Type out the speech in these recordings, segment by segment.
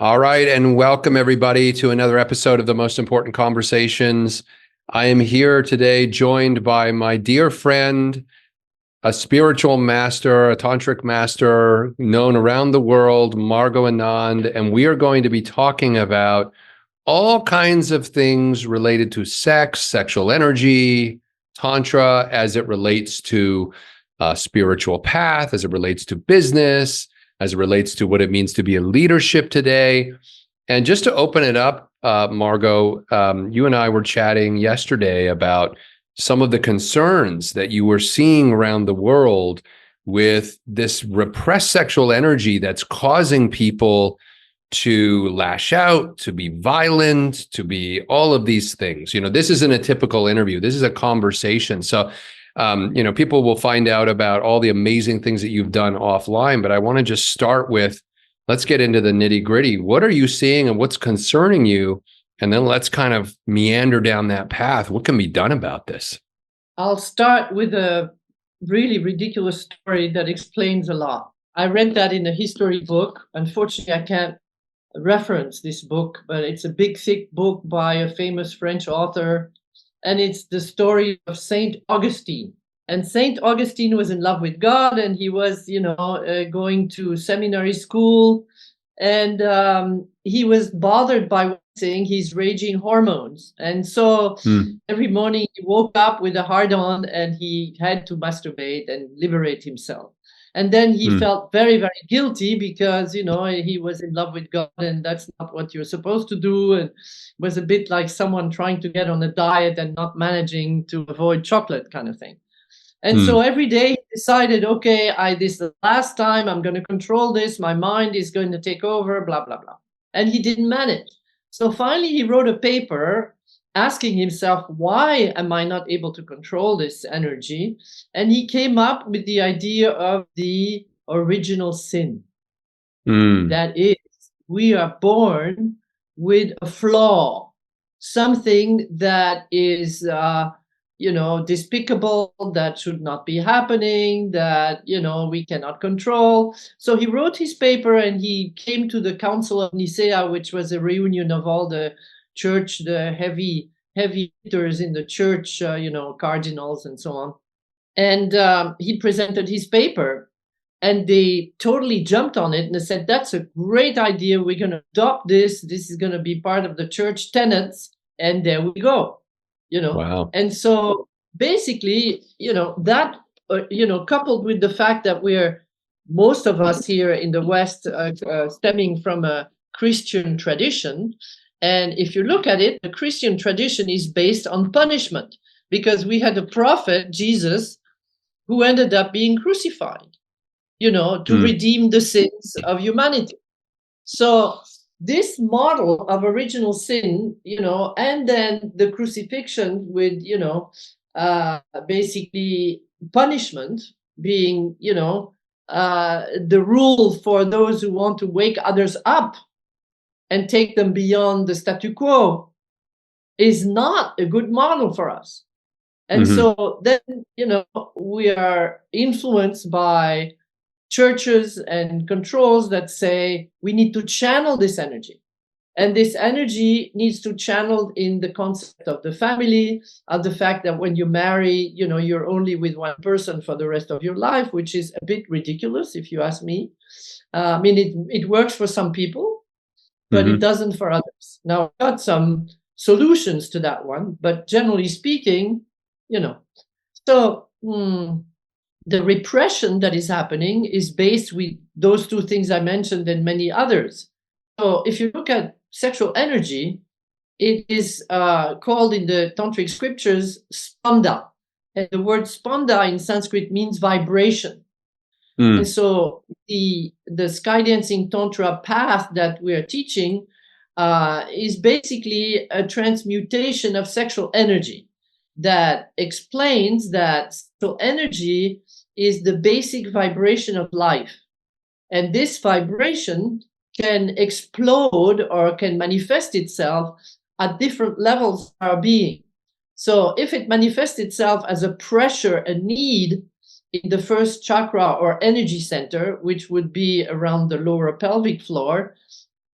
All right, and welcome everybody to another episode of The Most Important Conversations. I am here today joined by my dear friend, a spiritual master, a tantric master known around the world, Margot Anand, and we are going to be talking about all kinds of things related to sex, sexual energy, Tantra, as it relates to spiritual path, as it relates to business, as it relates to what it means to be in leadership today. And just to open it up, Margot, you and I were chatting yesterday about some of the concerns that you were seeing around the world with this repressed sexual energy that's causing people to lash out, to be violent, to be all of these things. You know, this isn't a typical interview. This is a conversation. So people will find out about all the amazing things that you've done offline, but I want to just start with, let's get into the nitty gritty. What are you seeing and what's concerning you? And then let's kind of meander down that path. What can be done about this? I'll start with a really ridiculous story that explains a lot. I read that in a history book. Unfortunately, I can't reference this book, but it's a big, thick book by a famous French author. And it's the story of Saint Augustine. And Saint Augustine was in love with God, and he was, going to seminary school. And he was bothered by saying his raging hormones. And so every morning he woke up with a hard-on and he had to masturbate and liberate himself. And then he felt very, very guilty because, he was in love with God and that's not what you're supposed to do. And was a bit like someone trying to get on a diet and not managing to avoid chocolate kind of thing. And so every day he decided, okay, this is the last time, I'm going to control this. My mind is going to take over, blah, blah, blah. And he didn't manage. So finally he wrote a paper asking himself, why am I not able to control this energy? And he came up with the idea of the original sin. That is, we are born with a flaw, something that is, despicable, that should not be happening, that, we cannot control. So he wrote his paper and he came to the Council of Nicaea, which was a reunion of all the church, the heavy hitters in the church, cardinals and so on. And he presented his paper and they totally jumped on it and they said, that's a great idea. We're going to adopt this. This is going to be part of the church tenets. And there we go, Wow. And so basically, that, coupled with the fact that most of us here in the West stemming from a Christian tradition. And if you look at it, the Christian tradition is based on punishment because we had a prophet, Jesus, who ended up being crucified, to redeem the sins of humanity. So this model of original sin, and then the crucifixion with, basically punishment being, the rule for those who want to wake others up and take them beyond the statu quo is not a good model for us. And so then, we are influenced by churches and controls that say we need to channel this energy. And this energy needs to channel in the concept of the family, of the fact that when you marry, you're only with one person for the rest of your life, which is a bit ridiculous, if you ask me. I mean, it works for some people, but it doesn't for others. Now, I've got some solutions to that one, but generally speaking, So the repression that is happening is based with those two things I mentioned and many others. So if you look at sexual energy, it is called in the tantric scriptures spanda. And the word spanda in Sanskrit means vibration. And so the sky dancing tantra path that we are teaching is basically a transmutation of sexual energy that explains that sexual energy is the basic vibration of life. And this vibration can explode or can manifest itself at different levels of our being. So if it manifests itself as a pressure, a need in the first chakra or energy center, which would be around the lower pelvic floor,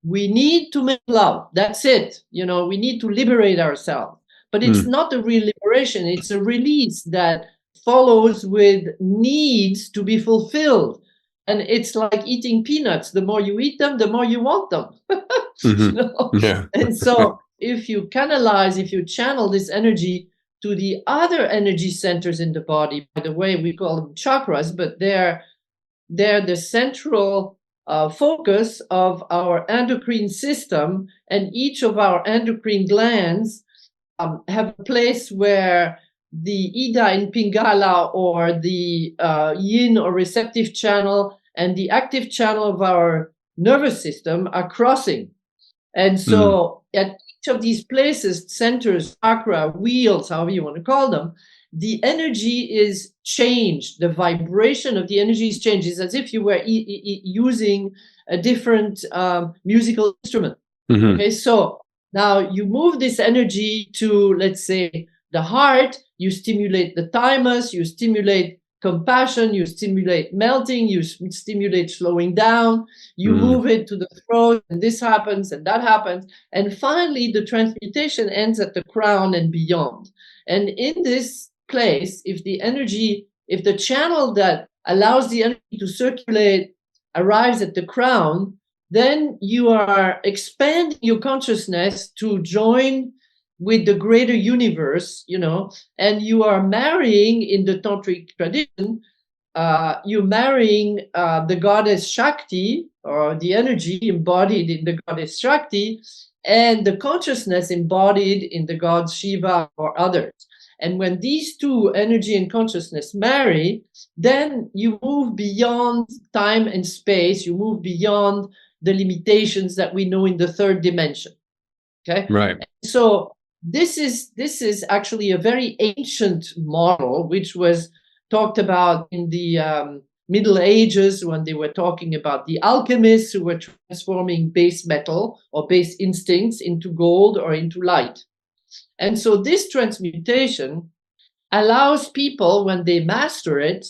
we need to make love. That's it. We need to liberate ourselves. But it's not a real liberation. It's a release that follows with needs to be fulfilled. And it's like eating peanuts. The more you eat them, the more you want them. Yeah. And so if you canalize, if you channel this energy to the other energy centers in the body, by the way, we call them chakras, but they're the central focus of our endocrine system, and each of our endocrine glands have a place where the Ida and Pingala, or the yin or receptive channel, and the active channel of our nervous system are crossing. And so at each of these places, centers, chakra, wheels, however you want to call them, the energy is changed. The vibration of the energy is changed. It's as if you were using a different musical instrument. Okay, so now you move this energy to, let's say, the heart. You stimulate the thymus, you stimulate compassion, you stimulate melting, you stimulate slowing down, you move it to the throat, and this happens and that happens. And finally, the transmutation ends at the crown and beyond. And in this place, if the channel that allows the energy to circulate arrives at the crown, then you are expanding your consciousness to join with the greater universe, and you are marrying, in the tantric tradition, you're marrying the goddess Shakti, or the energy embodied in the goddess Shakti, and the consciousness embodied in the gods Shiva or others. And when these two, energy and consciousness, marry, then you move beyond time and space, you move beyond the limitations that we know in the third dimension. Okay? Right. So this is actually a very ancient model, which was talked about in the Middle Ages, when they were talking about the alchemists who were transforming base metal or base instincts into gold or into light. And so this transmutation allows people, when they master it,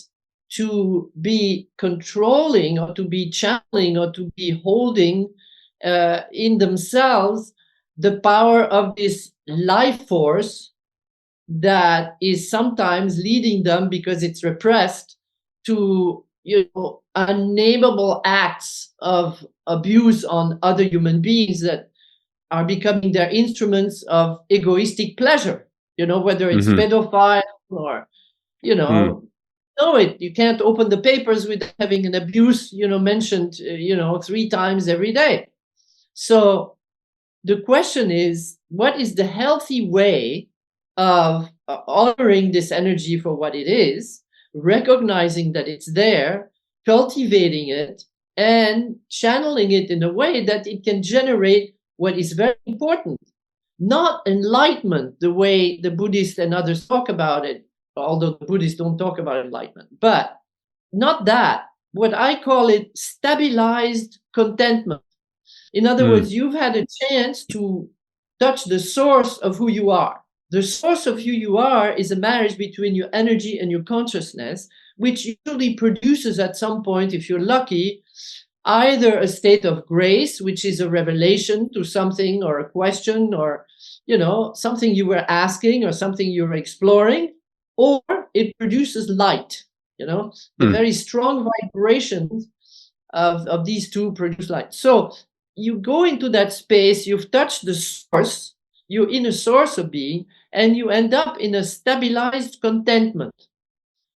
to be controlling, or to be channeling, or to be holding in themselves the power of this life force that is sometimes leading them, because it's repressed, to unnameable acts of abuse on other human beings that are becoming their instruments of egoistic pleasure, whether it's pedophile or, you can't open the papers without having an abuse, mentioned, 3 times every day. So the question is, what is the healthy way of honoring this energy for what it is, recognizing that it's there, cultivating it, and channeling it in a way that it can generate what is very important, not enlightenment, the way the Buddhists and others talk about it, although the Buddhists don't talk about enlightenment, but not that. What I call it, stabilized contentment. In other words, you've had a chance to touch the source of who you are. The source of who you are is a marriage between your energy and your consciousness, which usually produces at some point, if you're lucky, either a state of grace, which is a revelation to something, or a question, or something you were asking, or something you were exploring, or it produces light. The very strong vibrations of these two produce light. So you go into that space, you've touched the source, you're in a source of being, and you end up in a stabilized contentment.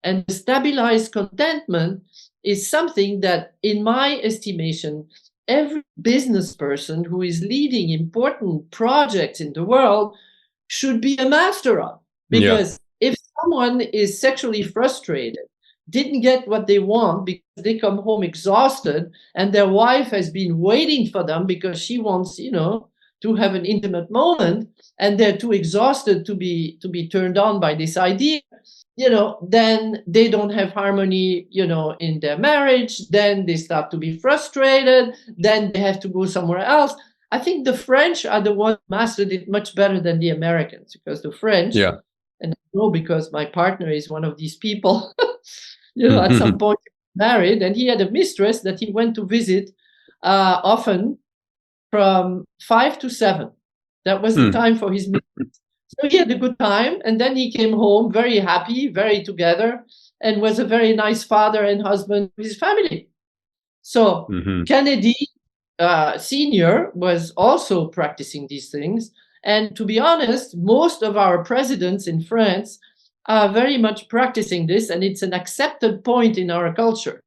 And the stabilized contentment is something that, in my estimation, every business person who is leading important projects in the world should be a master of. Because if someone is sexually frustrated, didn't get what they want because they come home exhausted, and their wife has been waiting for them because she wants, to have an intimate moment, and they're too exhausted to be turned on by this idea, then they don't have harmony, in their marriage. Then they start to be frustrated. Then they have to go somewhere else. I think the French are the ones who mastered it much better than the Americans, because the French, and I know because my partner is one of these people, at some point he married, and he had a mistress that he went to visit often. from 5 to 7. That was the time for his meeting. So he had a good time, and then he came home very happy, very together, and was a very nice father and husband with his family. So Kennedy Senior was also practicing these things. And to be honest, most of our presidents in France are very much practicing this, and it's an accepted point in our culture,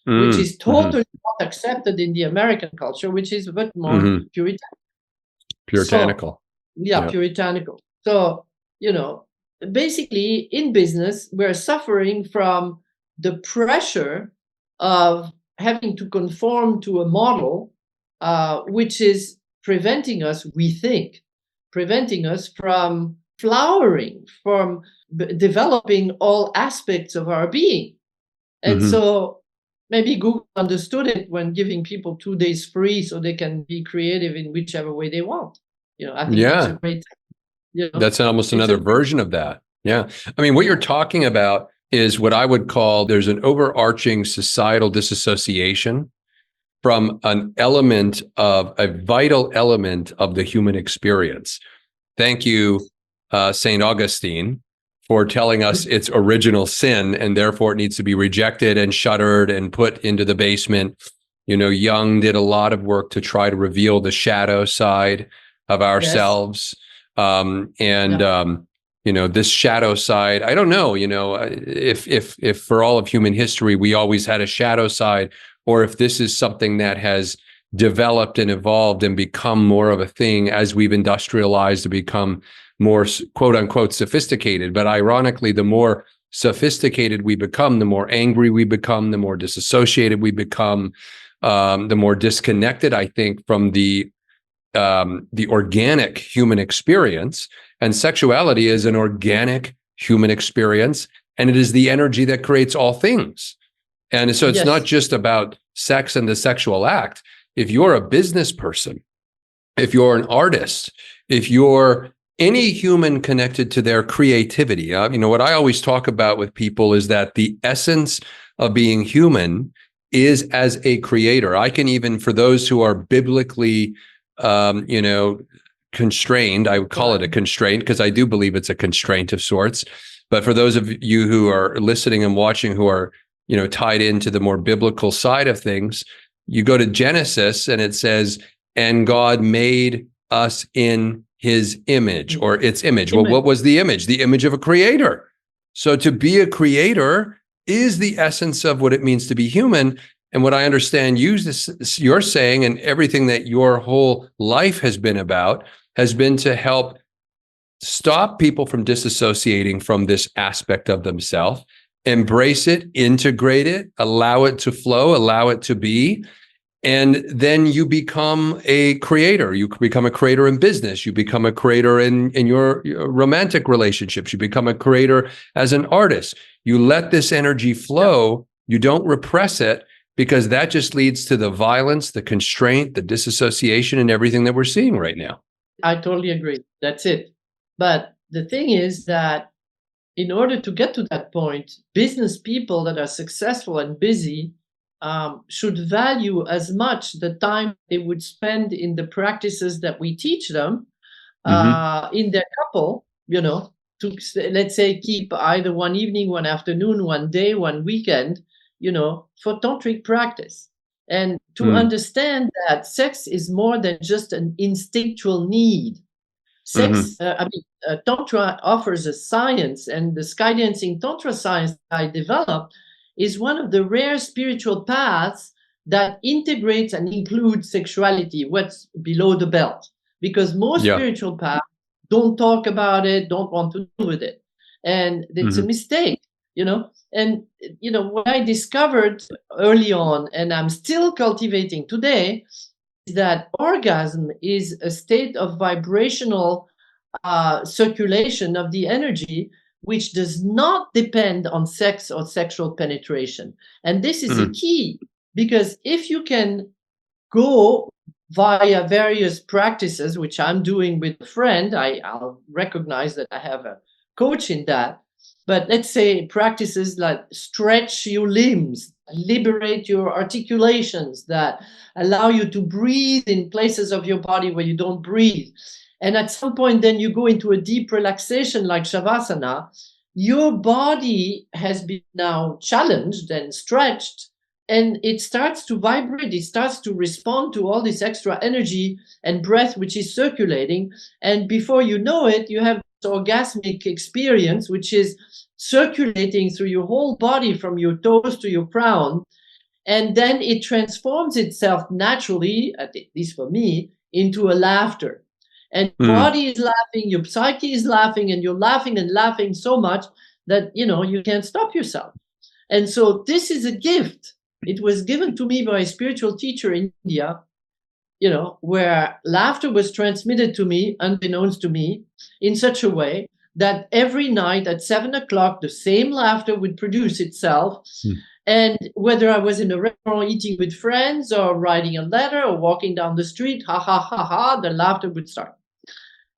which is totally not accepted in the American culture, which is a bit more puritanical. So, puritanical. So, basically in business, we're suffering from the pressure of having to conform to a model, which is preventing us, we think, from flowering, from developing all aspects of our being. And so maybe Google understood it when giving people 2 days free so they can be creative in whichever way they want. I think it's a great, that's almost another version of that. Yeah. I mean, what you're talking about is what I would call, there's an overarching societal disassociation from a vital element of the human experience. Thank you, St. Augustine, for telling us it's original sin and therefore it needs to be rejected and shuttered and put into the basement. Jung did a lot of work to try to reveal the shadow side of ourselves. This shadow side, I don't know, if for all of human history, we always had a shadow side, or if this is something that has developed and evolved and become more of a thing as we've industrialized to become more quote unquote sophisticated. But ironically, the more sophisticated we become, the more angry we become, the more disassociated we become, the more disconnected, I think, from the organic human experience. And sexuality is an organic human experience, and it is the energy that creates all things. And so it's not just about sex and the sexual act. If you're a business person, if you're an artist, if you're any human connected to their creativity, what I always talk about with people is that the essence of being human is as a creator. I can even, for those who are biblically, constrained, I would call it a constraint because I do believe it's a constraint of sorts. But for those of you who are listening and watching who are, tied into the more biblical side of things, you go to Genesis and it says, and God made us in his image or its image. Well, what was the image? The image of a creator. So to be a creator is the essence of what it means to be human. And what I understand you're saying, and everything that your whole life has been about, has been to help stop people from disassociating from this aspect of themselves, embrace it, integrate it, allow it to flow, allow it to be. And then you become a creator. You become a creator in business. You become a creator in your romantic relationships. You become a creator as an artist. You let this energy flow. You don't repress it, because that just leads to the violence, the constraint, the disassociation, and everything that we're seeing right now. I totally agree. That's it. But the thing is that in order to get to that point, business people that are successful and busy should value as much the time they would spend in the practices that we teach them in their couple, to, let's say, keep either one evening, one afternoon, one day, one weekend, for tantric practice. And to understand that sex is more than just an instinctual need. Sex, Tantra offers a science, and the sky dancing Tantra science I developed is one of the rare spiritual paths that integrates and includes sexuality, what's below the belt. Because most spiritual paths don't talk about it, don't want to deal with it. And it's a mistake, And, what I discovered early on, and I'm still cultivating today, is that orgasm is a state of vibrational circulation of the energy, which does not depend on sex or sexual penetration. And this is a key, because if you can go via various practices, which I'm doing with a friend, I'll recognize that I have a coach in that. But let's say practices like stretch your limbs, liberate your articulations, that allow you to breathe in places of your body where you don't breathe. And at some point, then you go into a deep relaxation like Shavasana. Your body has been now challenged and stretched, and it starts to vibrate. It starts to respond to all this extra energy and breath which is circulating. And before you know it, you have this orgasmic experience, which is circulating through your whole body from your toes to your crown. And then it transforms itself naturally, at least for me, into a laughter. And your body is laughing, your psyche is laughing, and you're laughing and laughing so much that, you can't stop yourself. And so this is a gift. It was given to me by a spiritual teacher in India, where laughter was transmitted to me, unbeknownst to me, in such a way that every night at 7:00, the same laughter would produce itself. And whether I was in a restaurant eating with friends or writing a letter or walking down the street, ha, ha, ha, ha, the laughter would start.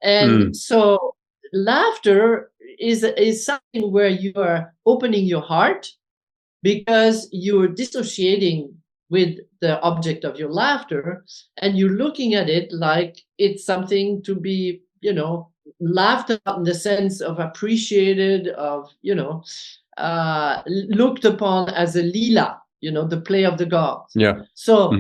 And so laughter is something where you are opening your heart, because you're dissociating with the object of your laughter, and you're looking at it like it's something to be, laughed at in the sense of appreciated, of, looked upon as a lila, the play of the gods. Yeah. So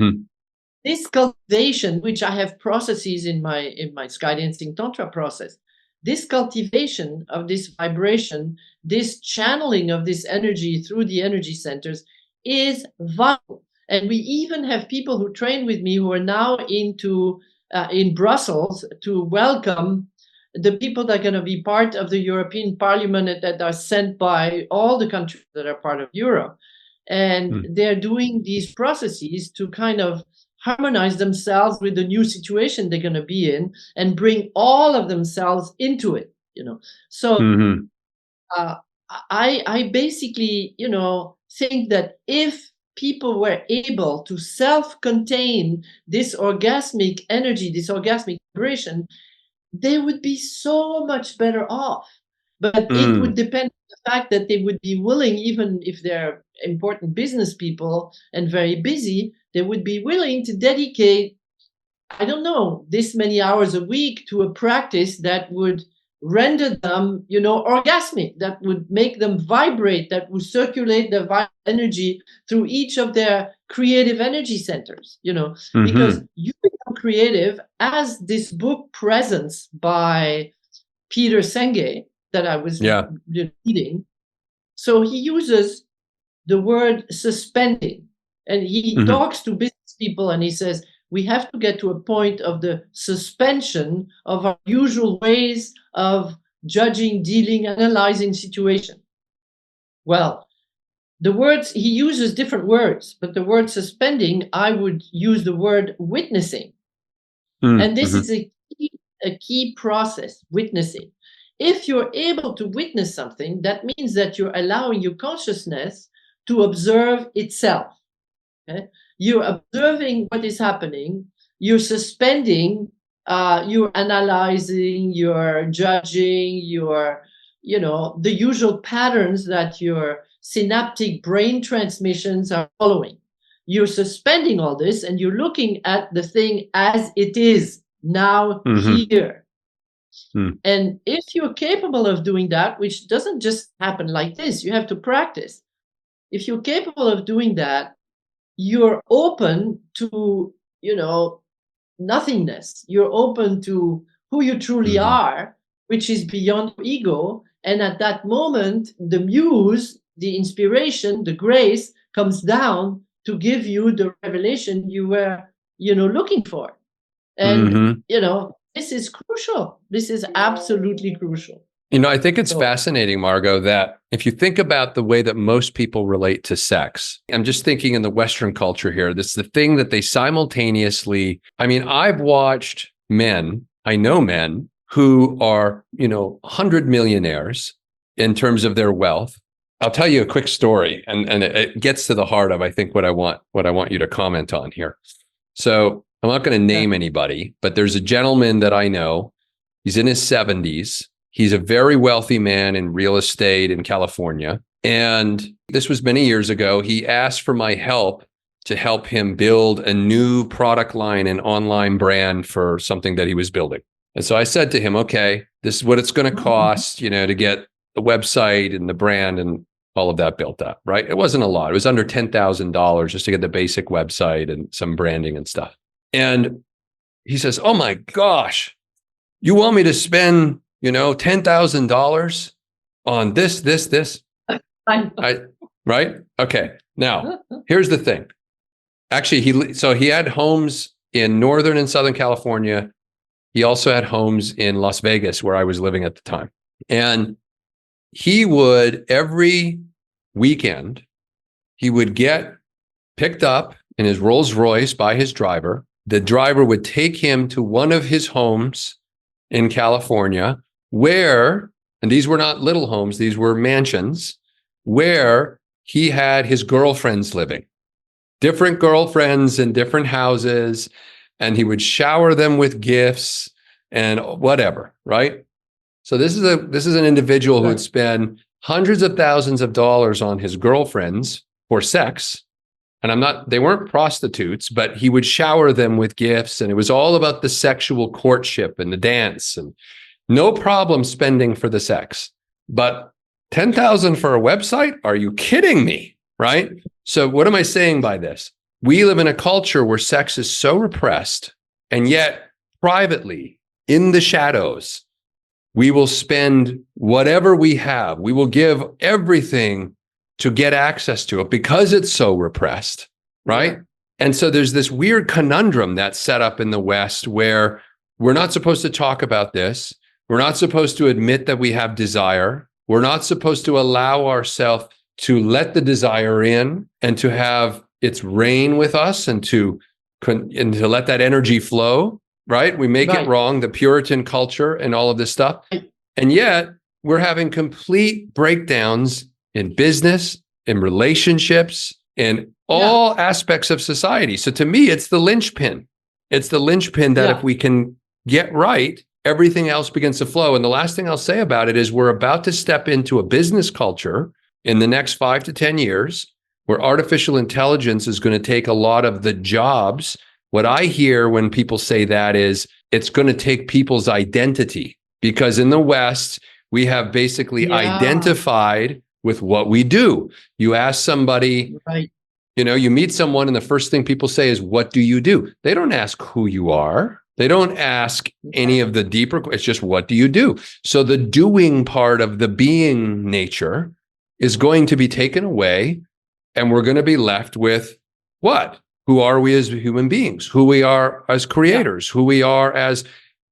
this cultivation, which I have processes in my Sky Dancing Tantra process, this cultivation of this vibration, this channeling of this energy through the energy centers is vital. And we even have people who train with me who are now in Brussels to welcome the people that are going to be part of the European Parliament that are sent by all the countries that are part of Europe. And they're doing these processes to kind of harmonize themselves with the new situation they're going to be in and bring all of themselves into it, So I basically, think that if people were able to self-contain this orgasmic energy, this orgasmic vibration, they would be so much better off. But it would depend on the fact that they would be willing, even if they're important business people and very busy, they would be willing to dedicate, I don't know, this many hours a week to a practice that would render them, orgasmic, that would make them vibrate, that would circulate the energy through each of their creative energy centers, because you become creative, as this book Presence by Peter Senge that I was reading. So he uses the word suspending, and he talks to business people, and he says, we have to get to a point of the suspension of our usual ways of judging, dealing, analyzing situation. Well, the words, he uses different words, but the word suspending, I would use the word witnessing. And this is a key process, witnessing. If you're able to witness something, that means that you're allowing your consciousness to observe itself. Okay? You're observing what is happening, you're suspending, you're analyzing, you're judging, you're, the usual patterns that your synaptic brain transmissions are following. You're suspending all this, and you're looking at the thing as it is now, here. And if you're capable of doing that, which doesn't just happen like this, you have to practice. If you're capable of doing that, you're open to, nothingness. You're open to who you truly are, which is beyond ego. And at that moment, the muse, the inspiration, the grace comes down to give you the revelation you were, looking for. And, this is crucial. This is absolutely crucial. I think it's fascinating, Margot, that if you think about the way that most people relate to sex, I'm just thinking in the Western culture here, this is the thing that they simultaneously, I've watched men, I know men who are, 100 millionaires in terms of their wealth. I'll tell you a quick story, and it gets to the heart of, I think, what I want you to comment on here. So I'm not going to name anybody, but there's a gentleman that I know. He's in his 70s. He's a very wealthy man in real estate in California. And this was many years ago. He asked for my help to help him build a new product line and online brand for something that he was building. And so I said to him, okay, this is what it's going to cost, to get the website and the brand and all of that built up, right? It wasn't a lot. It was under $10,000 just to get the basic website and some branding and stuff. And he says, oh my gosh, you want me to spend, $10,000 on this? Right? Okay. Now, here's the thing. Actually, he had homes in Northern and Southern California. He also had homes in Las Vegas, where I was living at the time. And he would, every weekend, he would get picked up in his Rolls Royce by his driver. The driver would take him to one of his homes in California where, and these were not little homes, these were mansions, where he had his girlfriends living. Different girlfriends in different houses, and he would shower them with gifts and whatever, right? So this is an individual who would spend hundreds of thousands of dollars on his girlfriends for sex. And they weren't prostitutes, but he would shower them with gifts, and it was all about the sexual courtship and the dance, and no problem spending for the sex. But $10,000 for a website? Are you kidding me? Right? So what am I saying by this? We live in a culture where sex is so repressed, and yet privately, in the shadows, we will spend whatever we have. We will give everything to get access to it because it's so repressed, right? Yeah. And so there's this weird conundrum that's set up in the West where we're not supposed to talk about this. We're not supposed to admit that we have desire. We're not supposed to allow ourselves to let the desire in and to have its reign with us and to let that energy flow, right? We make it wrong, the Puritan culture and all of this stuff. And yet we're having complete breakdowns in business, in relationships, in all aspects of society. So to me, it's the linchpin. It's the linchpin that if we can get right, everything else begins to flow. And the last thing I'll say about it is we're about to step into a business culture in the next 5 to 10 years where artificial intelligence is going to take a lot of the jobs. What I hear when people say that is it's going to take people's identity, because in the West, we have basically identified with what we do. You ask somebody, you meet someone and the first thing people say is, what do you do? They don't ask who you are. They don't ask any of the deeper, it's just, what do you do? So the doing part of the being nature is going to be taken away, and we're going to be left with what? Who are we as human beings? Who we are as creators? Who we are as...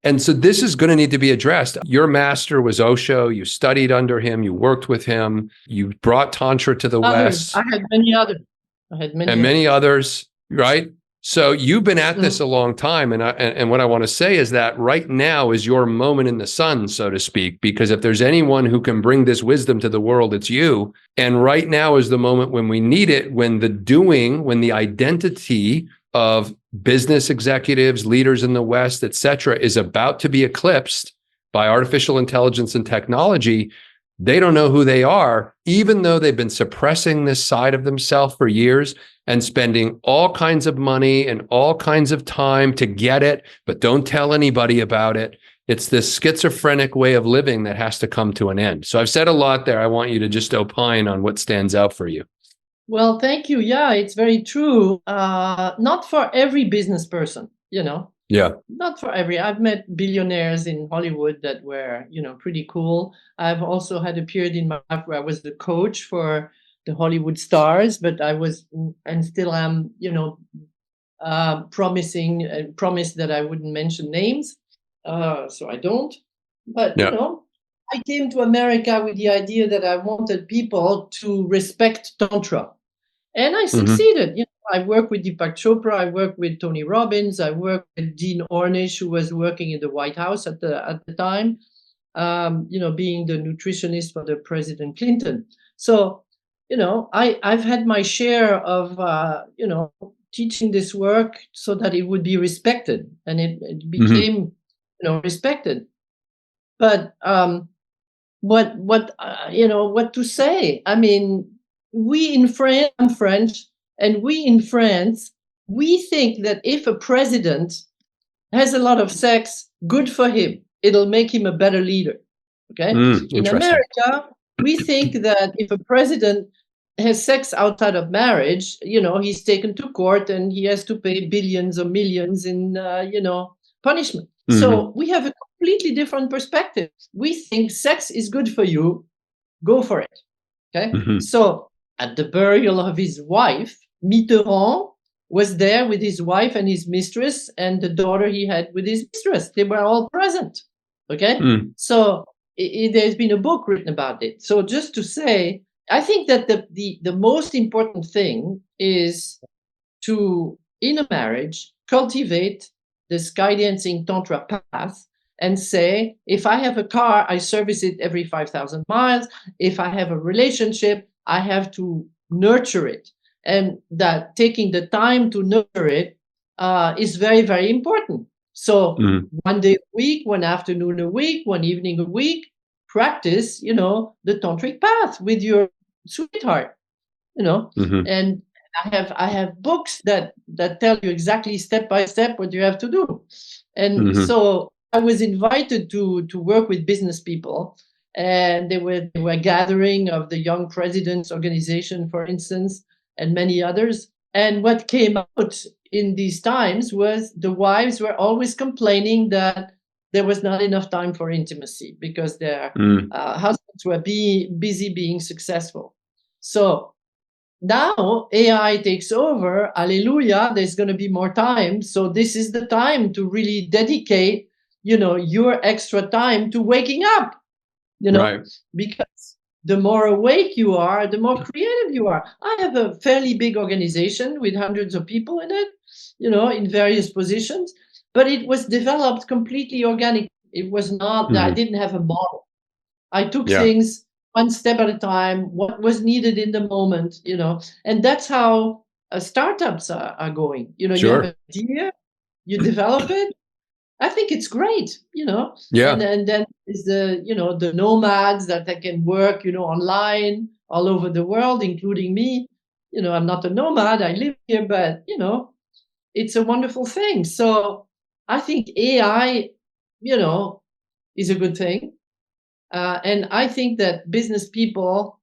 And so this is going to need to be addressed. Your master was Osho. You studied under him. You worked with him. You brought Tantra to the West. I had many others. Many others, right? So you've been at this a long time. And what I want to say is that right now is your moment in the sun, so to speak, because if there's anyone who can bring this wisdom to the world, it's you. And right now is the moment when we need it, when the identity of business executives, leaders in the West, et cetera, is about to be eclipsed by artificial intelligence and technology. They don't know who they are, even though they've been suppressing this side of themselves for years and spending all kinds of money and all kinds of time to get it, but don't tell anybody about it. It's this schizophrenic way of living that has to come to an end. So I've said a lot there. I want you to just opine on what stands out for you. Well, thank you. Yeah, it's very true. Not for every business person, Yeah. Not for every. I've met billionaires in Hollywood that were, pretty cool. I've also had a period in my life where I was the coach for the Hollywood stars, but I was, and still am, promised that I wouldn't mention names. So I don't. But, I came to America with the idea that I wanted people to respect Tantra. And I succeeded. I worked with Deepak Chopra. I worked with Tony Robbins. I worked with Dean Ornish, who was working in the White House at the time. Being the nutritionist for the President Clinton. So, I've had my share of, teaching this work so that it would be respected, and it became, respected. But what to say. I mean, we in France, I'm French, and we in France, we think that if a president has a lot of sex, good for him. It'll make him a better leader. Okay. In Interesting. America, we think that if a president has sex outside of marriage, he's taken to court and he has to pay billions or millions in, punishment. So we have a completely different perspective. We think sex is good for you, go for it. Okay. So at the burial of his wife, Mitterrand was there with his wife and his mistress and the daughter he had with his mistress. They were all present. Okay. So there's been a book written about it. So just to say, I think that the most important thing is to, in a marriage, cultivate the sky dancing Tantra path and say, if I have a car, I service it every 5,000 miles. If I have a relationship, I have to nurture it. And that taking the time to nurture it is very, very important. So one day a week, one afternoon a week, one evening a week, practice, the tantric path with your sweetheart, and I have books that tell you exactly step by step what you have to do. And so I was invited to work with business people, and they were gathering of the Young Presidents Organization, for instance, and many others. And what came out in these times was the wives were always complaining that there was not enough time for intimacy because their husbands were busy being successful. So now AI takes over. Hallelujah, there's going to be more time. So this is the time to really dedicate, your extra time to waking up, Right. because the more awake you are, the more creative you are. I have a fairly big organization with hundreds of people in it, in various positions, but it was developed completely organic. It was not that I didn't have a model. I took things one step at a time, what was needed in the moment, and that's how startups are going. You have an idea, you develop it. I think it's great, Yeah. and then is the nomads that they can work, online all over the world, including me. I'm not a nomad, I live here, but it's a wonderful thing. So I think AI, is a good thing. And I think that business people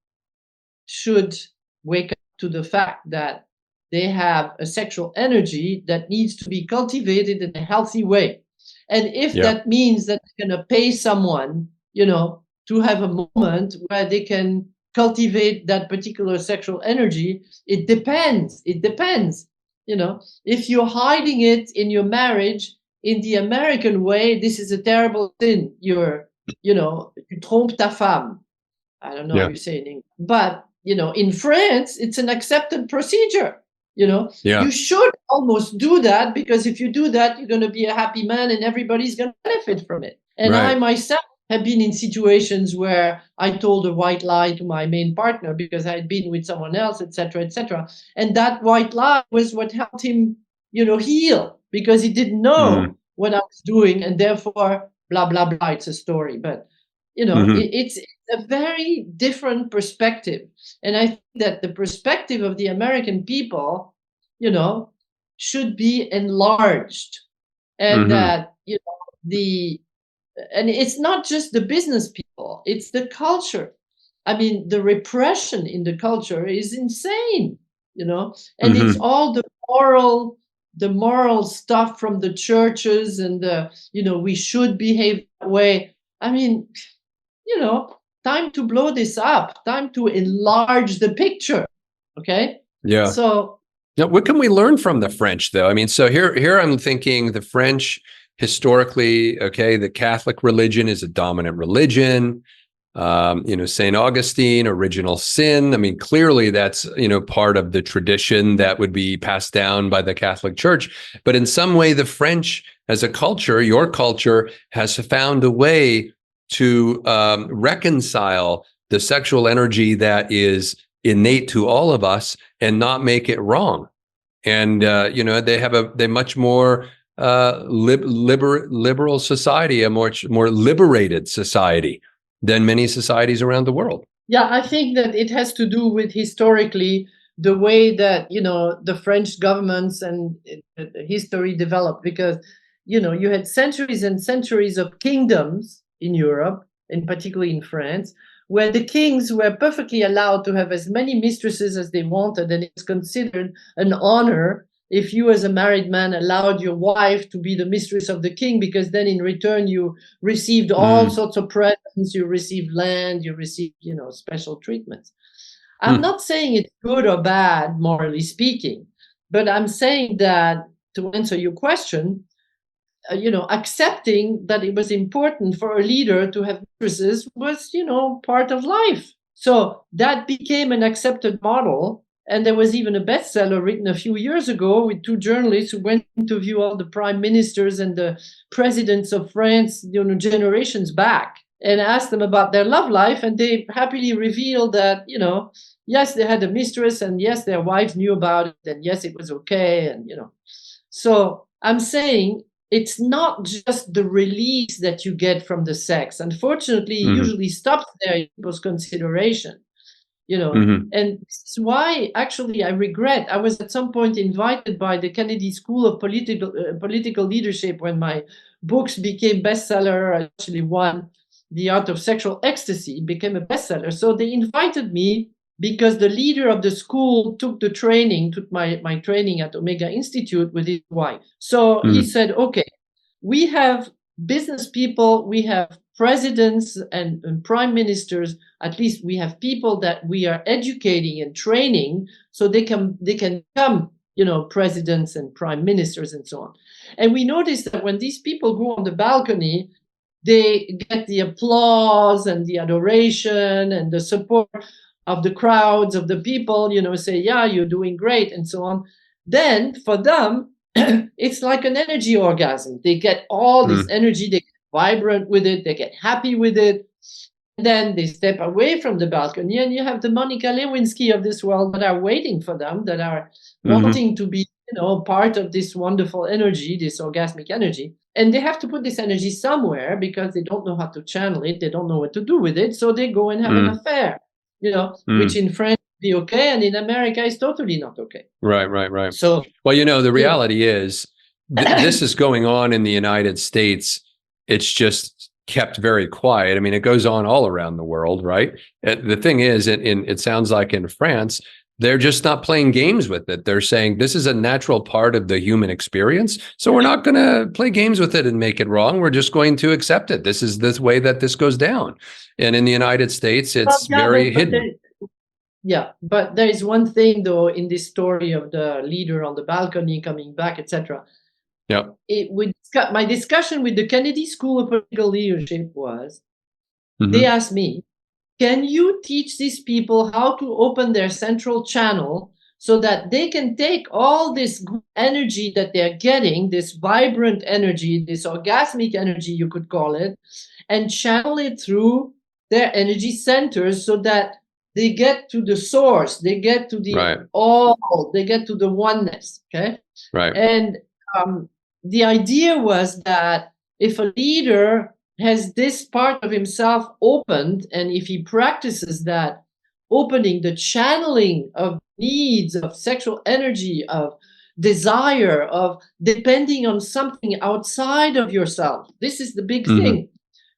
should wake up to the fact that they have a sexual energy that needs to be cultivated in a healthy way. And if that means that they're going to pay someone, to have a moment where they can cultivate that particular sexual energy, it depends. It depends. If you're hiding it in your marriage in the American way, this is a terrible sin. Tu trompes ta femme. I don't know how you say it in English. But, in France, it's an accepted procedure. You should almost do that, because if you do that, you're going to be a happy man and everybody's going to benefit from it. And I myself have been in situations where I told a white lie to my main partner because I had been with someone else, etc., etc. And that white lie was what helped him, heal, because he didn't know what I was doing, and therefore, blah, blah, blah. It's a story, but it's a very different perspective. And I think that the perspective of the American people, should be enlarged, and that, and it's not just the business people, it's the culture. I mean, the repression in the culture is insane, and it's all the moral stuff from the churches, and we should behave that way. I mean, time to blow this up, time to enlarge the picture. Okay. Yeah. So now, what can we learn from the French, though? I mean, so here I'm thinking the French historically, the Catholic religion is a dominant religion. St. Augustine, original sin. I mean, clearly that's, part of the tradition that would be passed down by the Catholic Church. But in some way, the French as a culture, your culture, has found a way to reconcile the sexual energy that is innate to all of us and not make it wrong. And, they much more liberal society, a much more liberated society than many societies around the world. Yeah, I think that it has to do with historically the way that, the French governments and history developed, because, you had centuries and centuries of kingdoms in Europe, and particularly in France, where the kings were perfectly allowed to have as many mistresses as they wanted, and it's considered an honor if you as a married man allowed your wife to be the mistress of the king, because then in return you received all sorts of presents, you received land, you received, special treatments. I'm not saying it's good or bad, morally speaking, but I'm saying that, to answer your question, accepting that it was important for a leader to have mistresses was, part of life. So that became an accepted model. And there was even a bestseller written a few years ago with two journalists who went to interview all the prime ministers and the presidents of France, generations back, and asked them about their love life. And they happily revealed that, yes, they had a mistress, and yes, their wives knew about it, and yes, it was okay. And, so I'm saying it's not just the release that you get from the sex. Unfortunately, it usually stops there in people's consideration. And this is why actually I regret, I was at some point invited by the Kennedy School of Political Leadership when my books became bestseller. I actually won The Art of Sexual Ecstasy, became a bestseller. So they invited me because the leader of the school took my training at Omega Institute with his wife. So he said, okay, we have business people, we have presidents and prime ministers. At least we have people that we are educating and training so they can become, presidents and prime ministers and so on. And we noticed that when these people go on the balcony, they get the applause and the adoration and the support of the crowds, of the people, say, yeah, you're doing great and so on. Then for them, it's like an energy orgasm. They get all this energy, they get vibrant with it, they get happy with it. And then they step away from the balcony, and you have the Monica Lewinsky of this world that are waiting for them, that are wanting to be, part of this wonderful energy, this orgasmic energy. And they have to put this energy somewhere because they don't know how to channel it. They don't know what to do with it. So they go and have an affair, which in France be okay, and in America is totally not okay. Right. So, well, the reality is this is going on in the United States. It's just kept very quiet. I mean, it goes on all around the world, right? The thing is, it sounds like in France, they're just not playing games with it. They're saying this is a natural part of the human experience. So we're not going to play games with it and make it wrong. We're just going to accept it. This is the way that this goes down. And in the United States, it's very hidden. But there is one thing, though, in this story of the leader on the balcony coming back, etc. Yeah. My discussion with the Kennedy School of Political Leadership was, they asked me, can you teach these people how to open their central channel so that they can take all this energy that they're getting, this vibrant energy, this orgasmic energy, you could call it, and channel it through their energy centers so that they get to the source, they get to the all, they get to the oneness, okay? Right. And the idea was that if a leader has this part of himself opened, and if he practices that opening, the channeling of needs, of sexual energy, of desire, of depending on something outside of yourself, this is the big thing.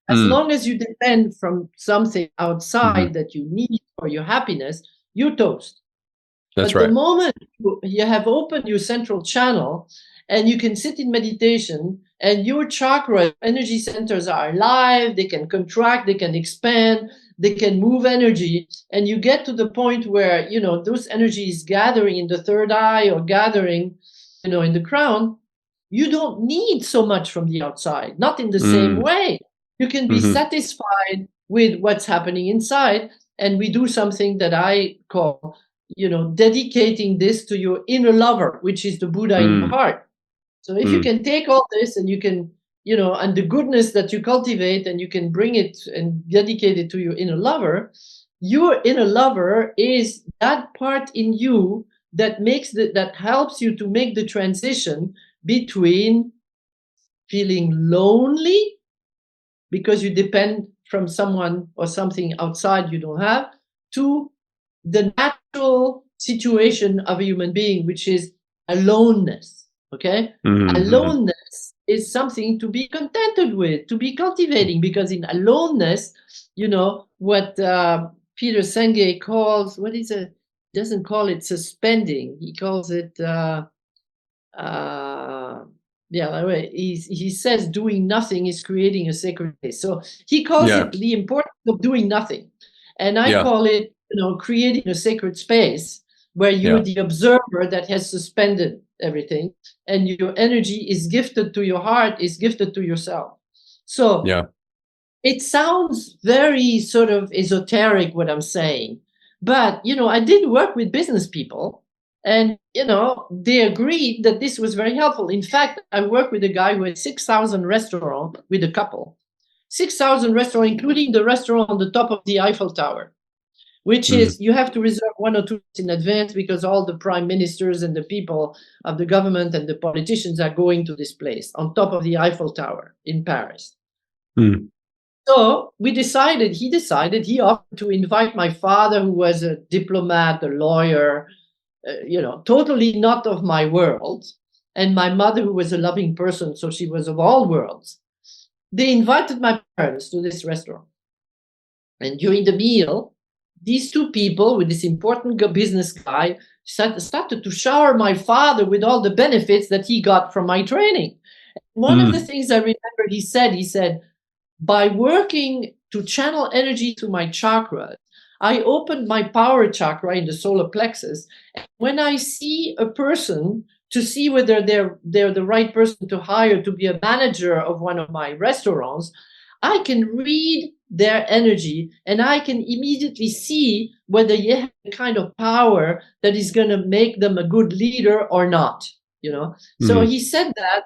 As long as you depend from something outside that you need for your happiness, you're toast. That's but right. The moment you have opened your central channel and you can sit in meditation and your chakra energy centers are alive, they can contract, they can expand, they can move energy, and you get to the point where, those energies gathering in the third eye or gathering, in the crown, you don't need so much from the outside, not in the same way. You can be satisfied with what's happening inside. And we do something that I call, dedicating this to your inner lover, which is the Buddha in your heart. So if you can take all this and you can, and the goodness that you cultivate, and you can bring it and dedicate it to your inner lover is that part in you that that helps you to make the transition between feeling lonely because you depend from someone or something outside you don't have, to the natural situation of a human being, which is aloneness. Okay? Aloneness is something to be contented with, to be cultivating, because in aloneness, what Peter Senge calls, what is it? Doesn't call it suspending. He calls it, he says doing nothing is creating a sacred space. So he calls it the importance of doing nothing. And I call it, creating a sacred space where you're the observer that has suspended everything, and your energy is gifted to your heart, is gifted to yourself. So it sounds very sort of esoteric what I'm saying, but I did work with business people, and they agreed that this was very helpful. In fact, I worked with a guy who had 6,000 restaurants, with a couple, 6,000 restaurants, including the restaurant on the top of the Eiffel Tower, which is, you have to reserve 1 or 2 days in advance, because all the prime ministers and the people of the government and the politicians are going to this place on top of the Eiffel Tower in Paris. So he offered to invite my father, who was a diplomat, a lawyer, totally not of my world, and my mother, who was a loving person, so she was of all worlds. They invited my parents to this restaurant. And during the meal, these two people with this important business guy started to shower my father with all the benefits that he got from my training. One of the things I remember he said, by working to channel energy to my chakras, I opened my power chakra in the solar plexus. And when I see a person, to see whether they're the right person to hire to be a manager of one of my restaurants, I can read their energy, and I can immediately see whether you have the kind of power that is going to make them a good leader or not. So he said that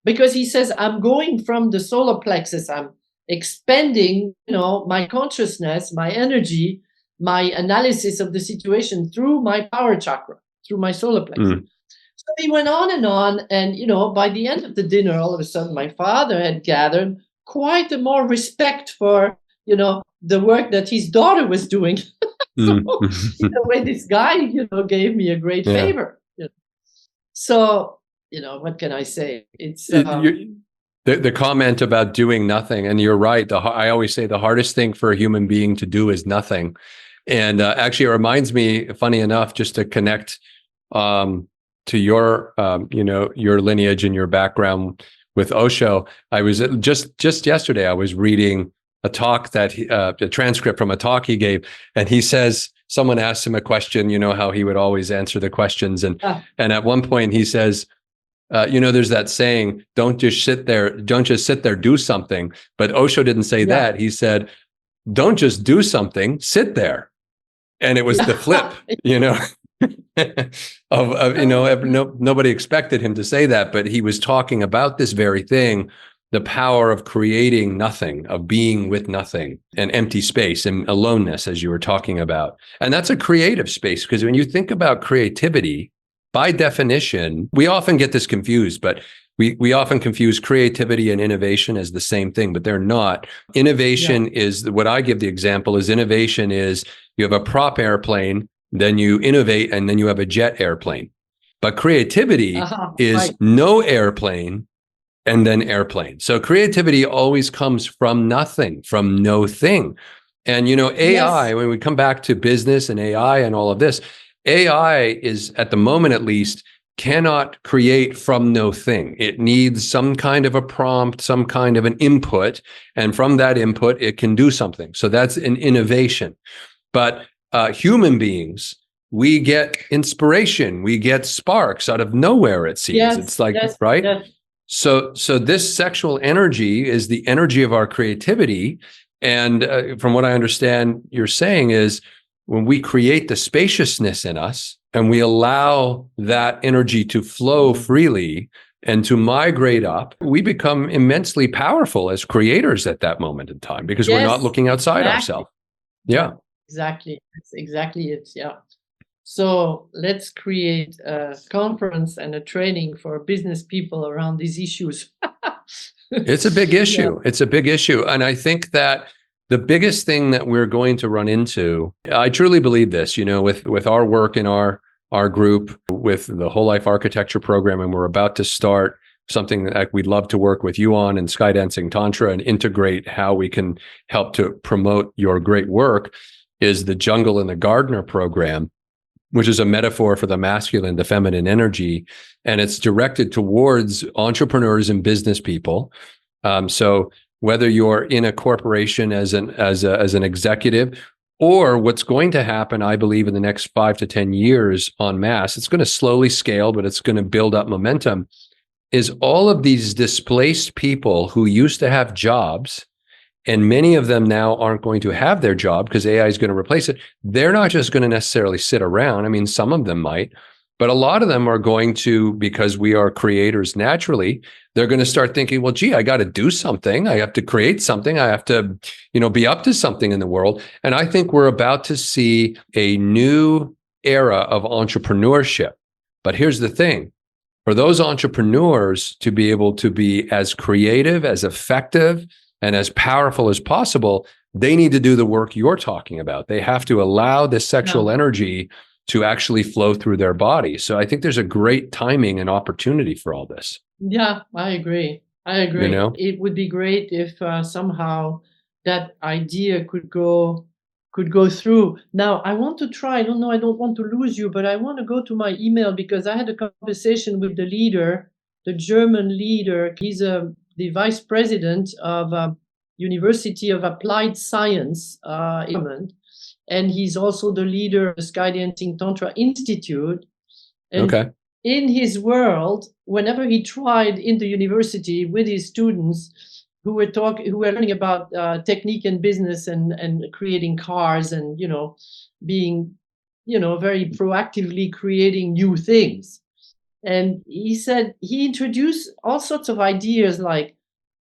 because he says, I'm going from the solar plexus, I'm expanding, my consciousness, my energy, my analysis of the situation through my power chakra, through my solar plexus. So he went on, and by the end of the dinner, all of a sudden, my father had gathered quite a more respect for, the work that his daughter was doing. So, in a way, this guy, gave me a great favor. So, what can I say? It's the comment about doing nothing, and you're right. I always say the hardest thing for a human being to do is nothing. And actually, it reminds me, funny enough, just to connect to your, your lineage and your background with Osho. I was just yesterday, I was reading a talk that a transcript from a talk he gave, and he says, someone asked him a question, how he would always answer the questions. And at one point he says, there's that saying, don't just sit there, do something. But Osho didn't say that. He said, don't just do something, sit there. And it was the flip, nobody expected him to say that, but he was talking about this very thing, the power of creating nothing, of being with nothing, and empty space and aloneness, as you were talking about. And that's a creative space, because when you think about creativity, by definition, we often get this confused, but we often confuse creativity and innovation as the same thing, but they're not. Innovation is, what I give the example is, innovation is you have a prop airplane, then you innovate, and then you have a jet airplane. But creativity is no airplane and then airplane. So creativity always comes from nothing, from no thing. And, AI, when we come back to business and AI and all of this, AI is, at the moment at least, cannot create from no thing. It needs some kind of a prompt, some kind of an input, and from that input, it can do something. So that's an innovation. But human beings, we get inspiration, we get sparks out of nowhere, it seems. It's like, right? Yes. So this sexual energy is the energy of our creativity. And from what I understand you're saying is, when we create the spaciousness in us and we allow that energy to flow freely and to migrate up, we become immensely powerful as creators at that moment in time, because we're not looking outside ourselves. Yeah. Exactly. That's exactly it. Yeah. So let's create a conference and a training for business people around these issues. It's a big issue. It's a big issue. And I think that the biggest thing that we're going to run into, I truly believe this, with our work in our group, with the whole life architecture program, and we're about to start something that we'd love to work with you on in Skydancing Tantra and integrate how we can help to promote your great work, is the Jungle and the Gardener program, which is a metaphor for the masculine, the feminine energy. And it's directed towards entrepreneurs and business people. So whether you're in a corporation as an executive, or what's going to happen, I believe, in the next 5 to 10 years en masse, it's going to slowly scale, but it's going to build up momentum, is all of these displaced people who used to have jobs, and many of them now aren't going to have their job because AI is going to replace it. They're not just going to necessarily sit around. I mean, some of them might, but a lot of them are going to, because we are creators naturally, they're going to start thinking, well, gee, I got to do something. I have to create something. I have to, be up to something in the world. And I think we're about to see a new era of entrepreneurship. But here's the thing. For those entrepreneurs to be able to be as creative, as effective, and as powerful as possible, they need to do the work you're talking about. They have to allow the sexual energy to actually flow through their body. So I think there's a great timing and opportunity for all this. Yeah, I agree. It would be great if somehow that idea could go through. Now, I want to try, I don't know, I don't want to lose you, but I want to go to my email because I had a conversation with the leader, the German leader. He's the vice president of University of Applied Science in Germany, and he's also the leader of the Skydancing Tantra Institute. And in his world, whenever he tried in the university with his students who were learning about technique and business and creating cars and, being, very proactively creating new things. And he said he introduced all sorts of ideas like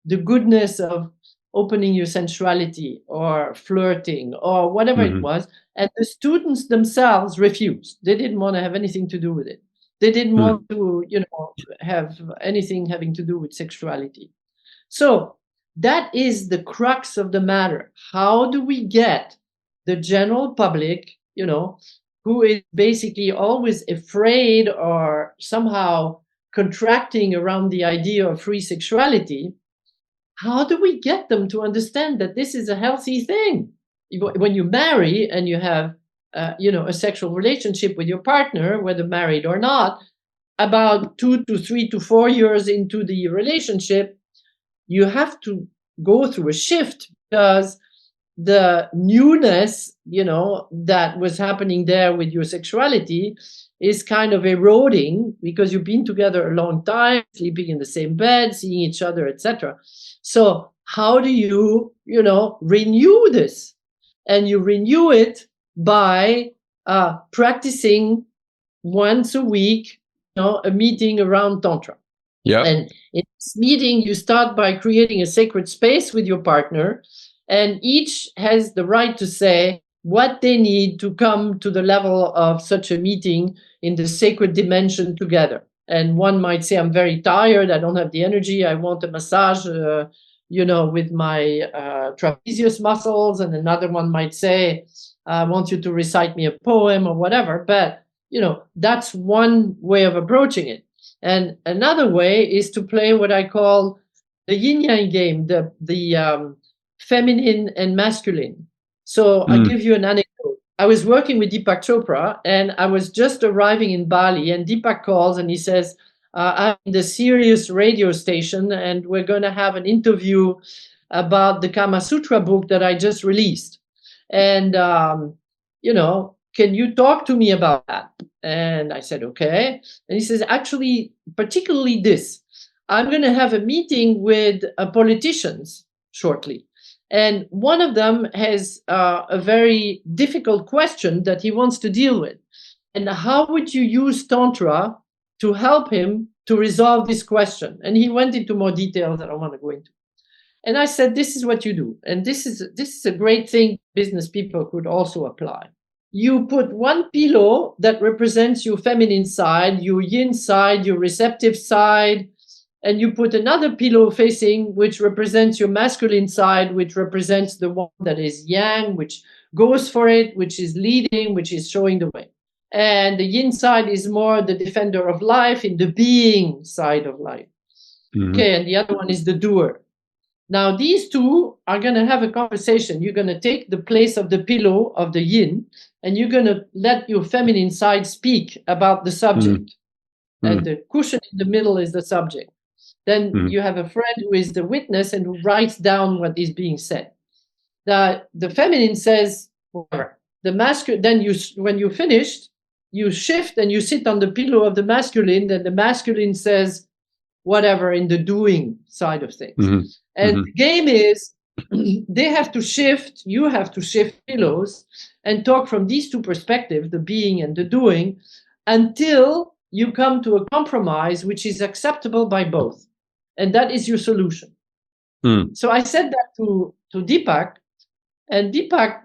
the goodness of opening your sensuality or flirting or whatever it was. And the students themselves refused. They didn't want to have anything to do with it. They didn't want to, have anything having to do with sexuality. So that is the crux of the matter. How do we get the general public, who is basically always afraid or somehow contracting around the idea of free sexuality? How do we get them to understand that this is a healthy thing? When you marry and you have a sexual relationship with your partner, whether married or not, about 2 to 3 to 4 years into the relationship, you have to go through a shift because the newness, that was happening there with your sexuality is kind of eroding because you've been together a long time, sleeping in the same bed, seeing each other, etc. So how do you, renew this? And you renew it by practicing once a week, a meeting around Tantra. Yeah. And in this meeting, you start by creating a sacred space with your partner, and each has the right to say what they need to come to the level of such a meeting in the sacred dimension together. And one might say, I'm very tired, I don't have the energy, I want a massage, with my trapezius muscles. And another one might say, I want you to recite me a poem or whatever. But, that's one way of approaching it. And another way is to play what I call the yin-yang game, the feminine and masculine. So I'll give you an anecdote. I was working with Deepak Chopra, and I was just arriving in Bali, and Deepak calls and he says, I'm in the Sirius radio station, and we're going to have an interview about the Kama Sutra book that I just released. And, can you talk to me about that? And I said, okay. And he says, actually, particularly this, I'm going to have a meeting with politicians shortly. And one of them has a very difficult question that he wants to deal with. And how would you use Tantra to help him to resolve this question? And he went into more details that I don't want to go into. And I said, this is what you do. And this is a great thing business people could also apply. You put one pillow that represents your feminine side, your yin side, your receptive side, and you put another pillow facing, which represents your masculine side, which represents the one that is yang, which goes for it, which is leading, which is showing the way. And the yin side is more the defender of life, in the being side of life. Okay, and the other one is the doer. Now, these two are going to have a conversation. You're going to take the place of the pillow of the yin, and you're going to let your feminine side speak about the subject. And the cushion in the middle is the subject. Then you have a friend who is the witness and who writes down what is being said. The feminine says, whatever. The masculine, then when you finished, you shift and you sit on the pillow of the masculine, then the masculine says, whatever, in the doing side of things. And the game is, they have to shift, you have to shift pillows and talk from these two perspectives, the being and the doing, until you come to a compromise which is acceptable by both. And that is your solution. So I said that to Deepak, and Deepak,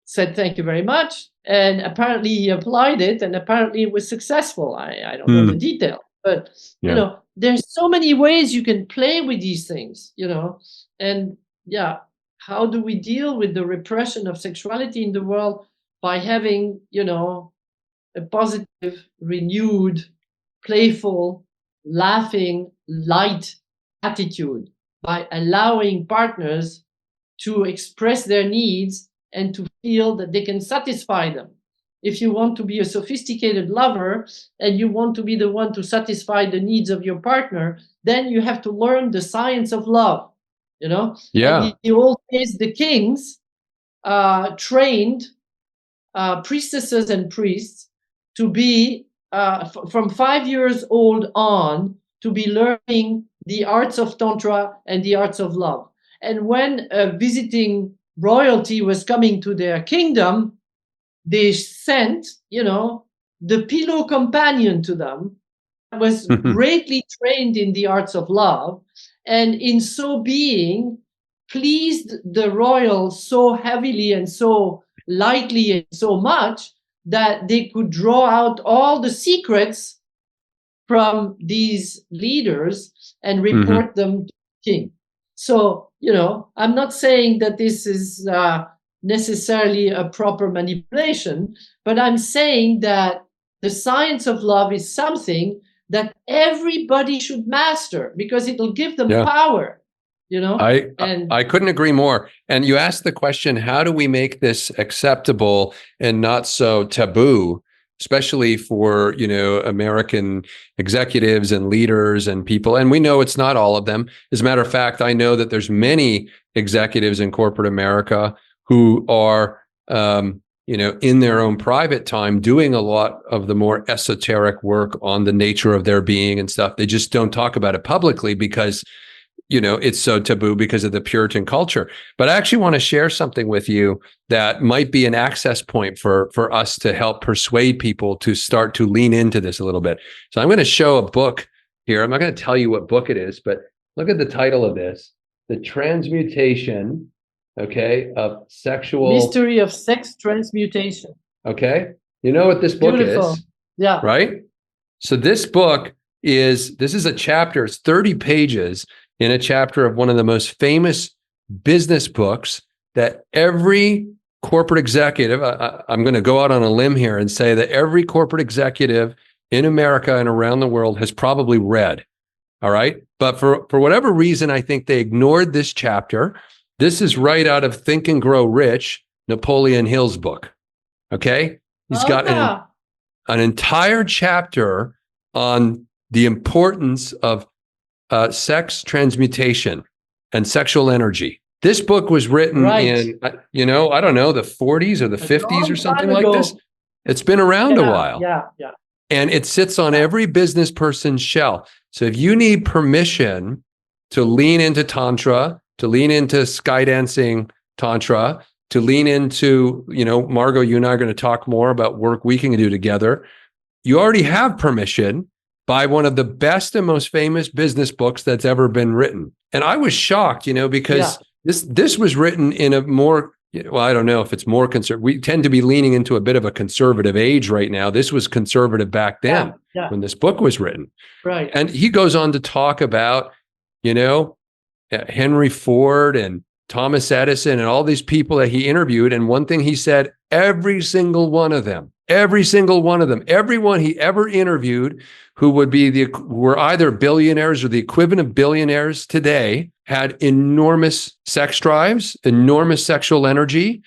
said, thank you very much. And apparently he applied it, and apparently it was successful. I don't know the detail, but, there's so many ways you can play with these things, and how do we deal with the repression of sexuality in the world? By having, a positive, renewed, playful, laughing, light attitude, by allowing partners to express their needs and to feel that they can satisfy them. If you want to be a sophisticated lover and you want to be the one to satisfy the needs of your partner, then you have to learn the science of love, Yeah. And in the old days, the kings trained priestesses and priests to be, from 5 years old on, to be learning the arts of Tantra and the arts of love. And when visiting royalty was coming to their kingdom, they sent, the pillow companion to them, was greatly trained in the arts of love, and in so being, pleased the royal so heavily and so lightly and so much that they could draw out all the secrets from these leaders and report them to the king. So, I'm not saying that this is necessarily a proper manipulation, but I'm saying that the science of love is something that everybody should master, because it'll give them power, I couldn't agree more. And you asked the question, how do we make this acceptable and not so taboo, especially for, American executives and leaders and people? And we know it's not all of them. As a matter of fact, I know that there's many executives in corporate America who are, in their own private time, doing a lot of the more esoteric work on the nature of their being and stuff. They just don't talk about it publicly because, it's so taboo because of the Puritan culture. But I actually want to share something with you that might be an access point for us to help persuade people to start to lean into this a little bit. So I'm going to show a book here. I'm not going to tell you what book it is, but look at the title of this, The Transmutation, of Sexual... Mystery of Sex Transmutation. Okay. You know what this book is? Yeah. Right? So this book this is a chapter, it's 30 pages in a chapter of one of the most famous business books that every corporate executive, I'm going to go out on a limb here and say that every corporate executive in America and around the world has probably read. All right. But for whatever reason, I think they ignored this chapter. This is right out of Think and Grow Rich, Napoleon Hill's book. Okay. He's got an entire chapter on the importance of sex transmutation and sexual energy. This book was written in, I don't know, the 40s or the 50s or something like this. It's been around a while. Yeah. And it sits on every business person's shelf. So if you need permission to lean into Tantra, to lean into skydancing Tantra, to lean into, Margot, you and I are going to talk more about work we can do together. You already have permission by one of the best and most famous business books that's ever been written. And I was shocked, because this was written in a more, well, I don't know if it's more conservative. We tend to be leaning into a bit of a conservative age right now. This was conservative back then when this book was written. Right. And he goes on to talk about, Henry Ford and Thomas Edison and all these people that he interviewed. And one thing he said, every single one of them, everyone he ever interviewed who were either billionaires or the equivalent of billionaires today, had enormous sex drives, enormous sexual energy,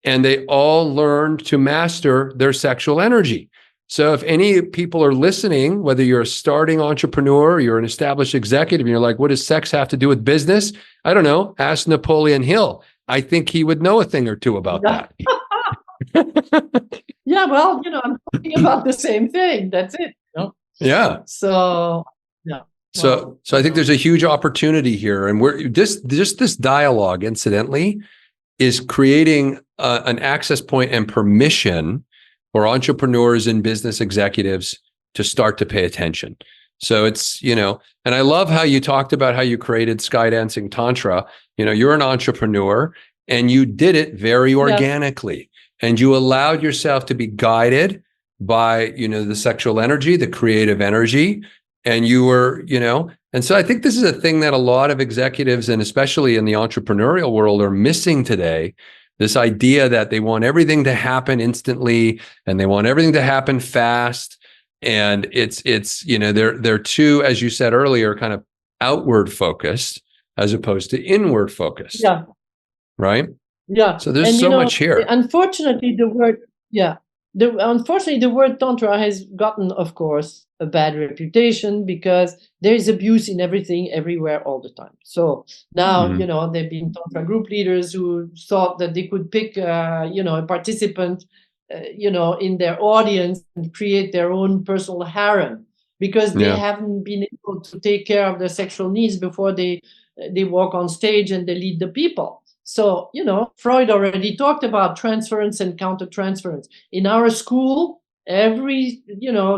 and they all learned to master their sexual energy. So if any people are listening, whether you're a starting entrepreneur, or you're an established executive, and you're like, what does sex have to do with business? I don't know. Ask Napoleon Hill. I think he would know a thing or two about that. Yeah, well, I'm talking about the same thing. That's it. Yeah. So, yeah. So I think there's a huge opportunity here, and we're just this dialogue, incidentally, is creating an access point and permission for entrepreneurs and business executives to start to pay attention. So it's, and I love how you talked about how you created Skydancing Tantra. You're an entrepreneur and you did it very organically, and you allowed yourself to be guided by, the sexual energy, the creative energy. And you were, and so I think this is a thing that a lot of executives, and especially in the entrepreneurial world, are missing today. This idea that they want everything to happen instantly and they want everything to happen fast. And it's they're too, as you said earlier, kind of outward focused as opposed to inward focused. Yeah. Right? Yeah. So there's so much here. Unfortunately, the word Tantra has gotten, of course, a bad reputation because there is abuse in everything, everywhere, all the time. So now, there have been Tantra group leaders who thought that they could pick, a participant, in their audience and create their own personal harem because they haven't been able to take care of their sexual needs before they walk on stage and they lead the people. So, Freud already talked about transference and countertransference. In our school, every,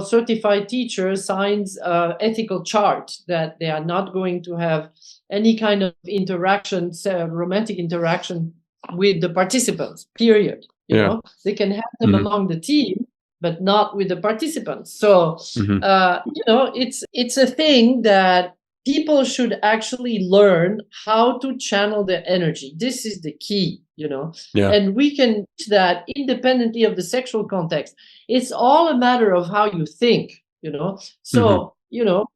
certified teacher signs an ethical chart that they are not going to have any kind of interaction, romantic interaction with the participants, period. You know, they can have them among the team, but not with the participants. So, it's a thing that people should actually learn how to channel their energy. This is the key, and we can do that independently of the sexual context. It's all a matter of how you think, So,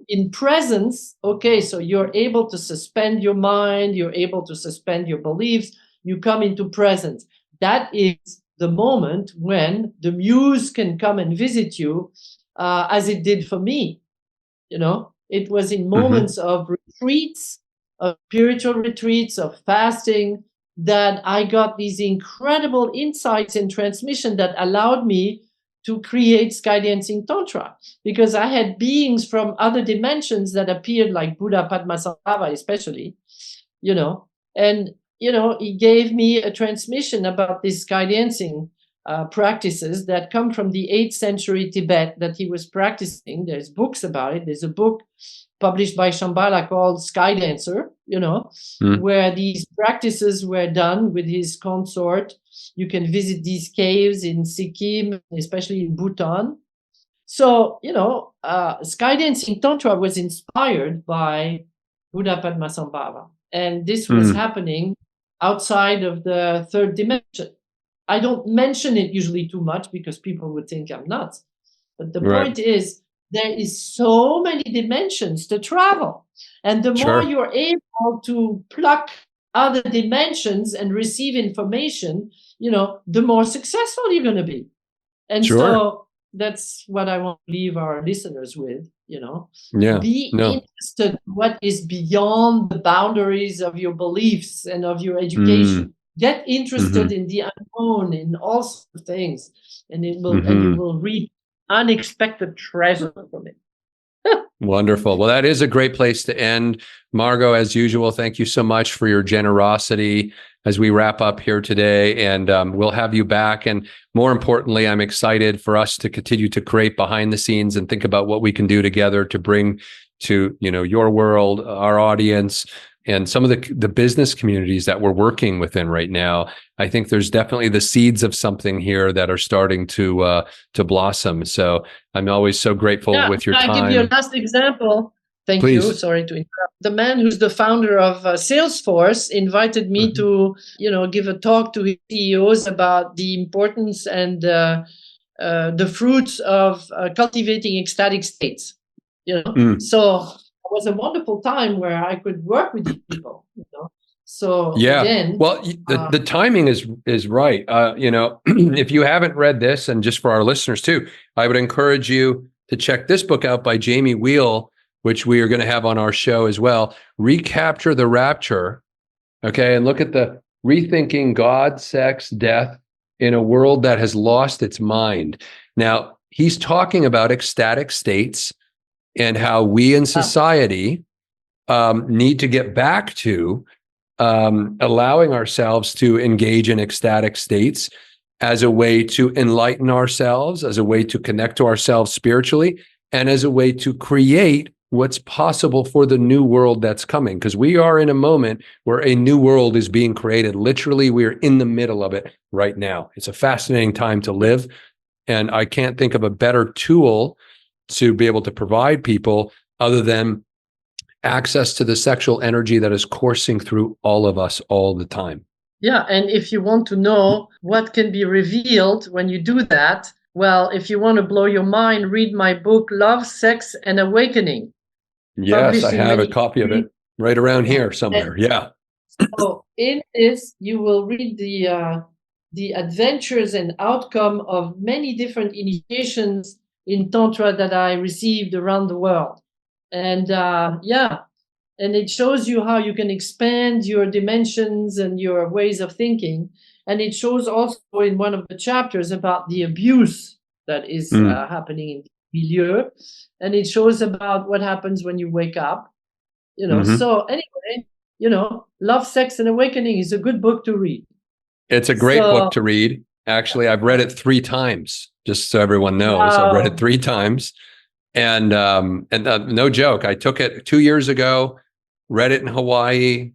in presence, so you're able to suspend your mind, you're able to suspend your beliefs, you come into presence. That is the moment when the muse can come and visit you, as it did for me, It was in moments of retreats, of spiritual retreats, of fasting, that I got these incredible insights and transmission that allowed me to create Skydancing Tantra, because I had beings from other dimensions that appeared, like Buddha Padmasambhava especially, and, he gave me a transmission about these Skydancing practices that come from the 8th century Tibet that he was practicing. There's books about it. There's a book published by Shambhala called Skydancer, where these practices were done with his consort. You can visit these caves in Sikkim, especially in Bhutan. So, Skydancing Tantra was inspired by Buddha Padmasambhava. And this was happening outside of the 3rd dimension. I don't mention it usually too much because people would think I'm nuts. But the point is, there is so many dimensions to travel. And the more you're able to pluck other dimensions and receive information, the more successful you're going to be. And so that's what I want to leave our listeners with, Be interested in what is beyond the boundaries of your beliefs and of your education. Get interested in the unknown, in all sorts of things, and it will and you will reap unexpected treasure from it. Wonderful. Well, that is a great place to end. Margot, as usual, thank you so much for your generosity as we wrap up here today. And we'll have you back. And more importantly, I'm excited for us to continue to create behind the scenes and think about what we can do together to bring to, your world, our audience, and some of the business communities that we're working within right now, I think there's definitely the seeds of something here that are starting to blossom. So I'm always so grateful with your time. I'll give you a last example. Thank Please. you. Sorry to interrupt. The man who's the founder of Salesforce invited me to, give a talk to his CEOs about the importance and the fruits of cultivating ecstatic states. So it was a wonderful time where I could work with these people. So yeah, again, well, the timing is right. If you haven't read this, and just for our listeners too, I would encourage you to check this book out by Jamie Wheel, which we are going to have on our show as well. Recapture the Rapture. Okay, and look at the rethinking God, sex, death in a world that has lost its mind. Now, he's talking about ecstatic states and how we in society need to get back to allowing ourselves to engage in ecstatic states as a way to enlighten ourselves, as a way to connect to ourselves spiritually, and as a way to create what's possible for the new world that's coming. Because we are in a moment where a new world is being created. Literally, we're in the middle of it right now. It's a fascinating time to live. And I can't think of a better tool to be able to provide people other than access to the sexual energy that is coursing through all of us all the time. Yeah, and if you want to know what can be revealed when you do that, well, if you want to blow your mind, read my book, Love, Sex, and Awakening. Yes, I have a copy of it right around here somewhere. Yeah. So in this, you will read the adventures and outcome of many different initiations in Tantra that I received around the world. And and it shows you how you can expand your dimensions and your ways of thinking. And it shows also in one of the chapters about the abuse that is happening in the milieu. And it shows about what happens when you wake up. So anyway, Love, Sex, and Awakening is a good book to read. It's a great book to read. Actually, I've read it 3 times, just so everyone knows. Wow. I've read it 3 times. And no joke, I took it 2 years ago, read it in Hawaii.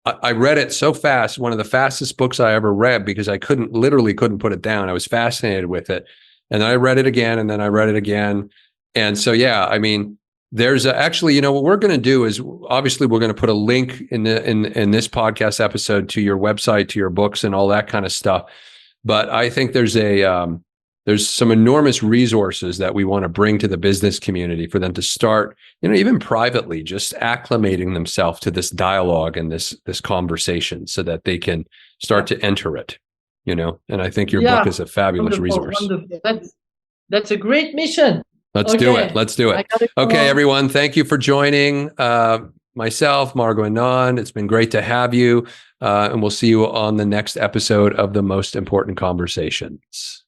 I read it so fast, one of the fastest books I ever read, because I literally couldn't put it down. I was fascinated with it. And then I read it again, and then I read it again. And so, yeah, I mean, there's actually, what we're going to do is, obviously we're going to put a link in this podcast episode to your website, to your books and all that kind of stuff. But I think there's some enormous resources that we want to bring to the business community for them to start, even privately, just acclimating themselves to this dialogue and this conversation so that they can start to enter it, and I think your book is a fabulous resource. Wonderful. That's a great mission. Let's do it. Okay, everyone. Thank you for joining myself, Margot Anand. It's been great to have you. And we'll see you on the next episode of The Most Important Conversations.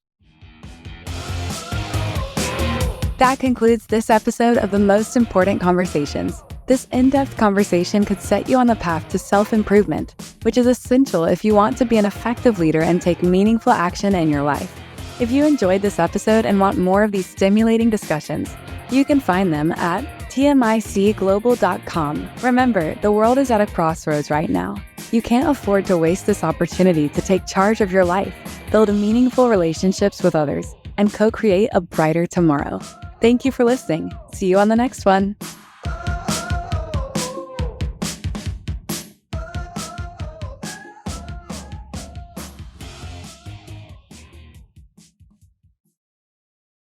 That concludes this episode of The Most Important Conversations. This in-depth conversation could set you on the path to self-improvement, which is essential if you want to be an effective leader and take meaningful action in your life. If you enjoyed this episode and want more of these stimulating discussions, you can find them at TMICglobal.com. Remember, the world is at a crossroads right now. You can't afford to waste this opportunity to take charge of your life, build meaningful relationships with others, and co-create a brighter tomorrow. Thank you for listening. See you on the next one.